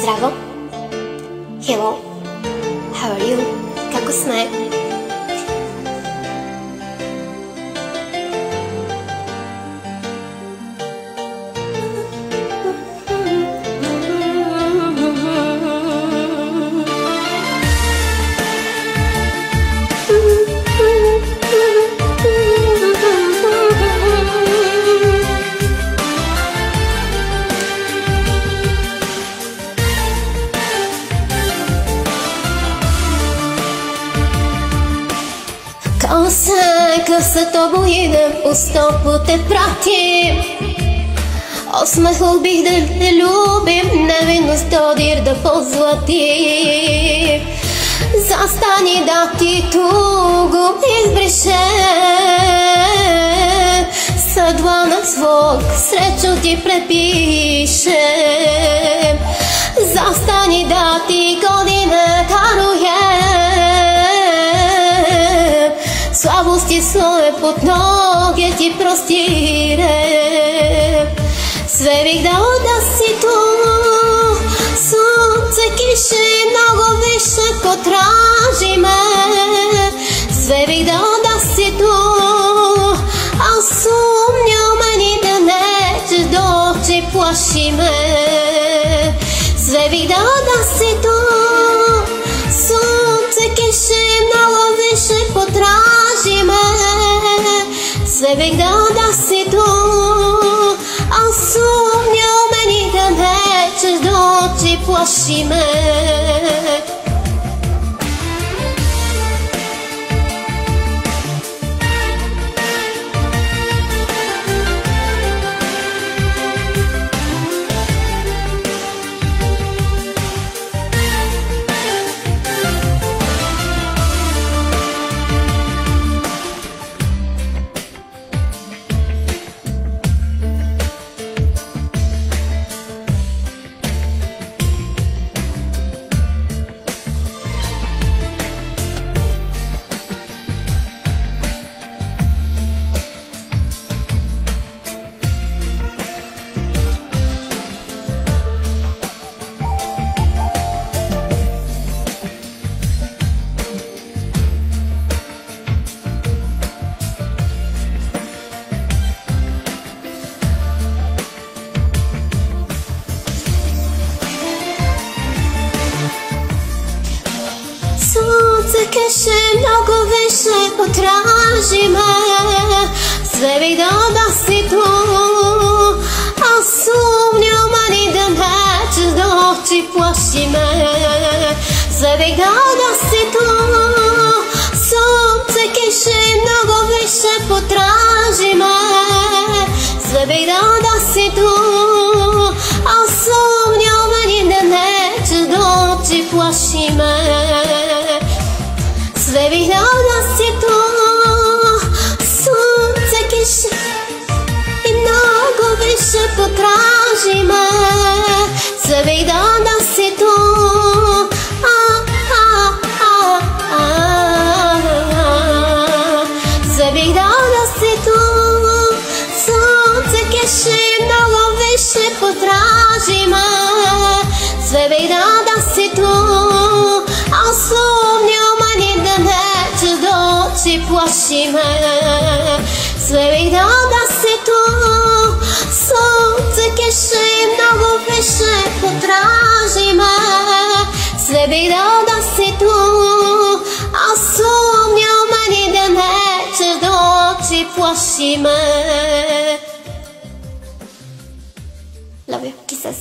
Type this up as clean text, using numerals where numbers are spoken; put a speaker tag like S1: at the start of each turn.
S1: Zdravo. Hello. How are you? Kako sme? Kao sa tobom idem, u stopu te pratim. Osmehom bih da te ljubim, nevinost dodir da pozlatim. Zastani da ti tugu izbrišem, sa dlana svog sreću ti prepišem. Zastani da ti godine darujem, slabosti svoje pod noge ti prostirem. Sve bih dao da si tu, sunce, kiše, mnogo više ko traži me. Sve bih dao da si tu, a sumnja u meni da nećeš doći, plaši me. Sve bih dao da si tu, sunce, kiše, mnogo više potraži me. Sve bih dao da si tu, a sumnja u meni da nećeš doći, plaši me. Sunce, kiše, mnogo više potraži me. Sve bih dao da si tu, a sumnja u meni da nećeš doći, plaši me. Sve bih dao da si tu, sunce, kiše, mnogo više potraži me. Sve bih dao da si tu, a sumnja u meni da nećeš doći, plaši me. Sve bih dao da si tu, sunce, kiše i mnogo više potraži me. Sve bih dao da si tu, sve bih dao da si tu, sunce, kiše i mnogo više potraži me. Sve bih dao da si tu, a sumnja u meni da nećeš doći, plaši me. Sve bih dao da si tu, sunce, kiše i mnogo više potraži me. Sve bih dao da si tu, a sumnja u meni da nećeš doći, plaši me. Love you, kisses.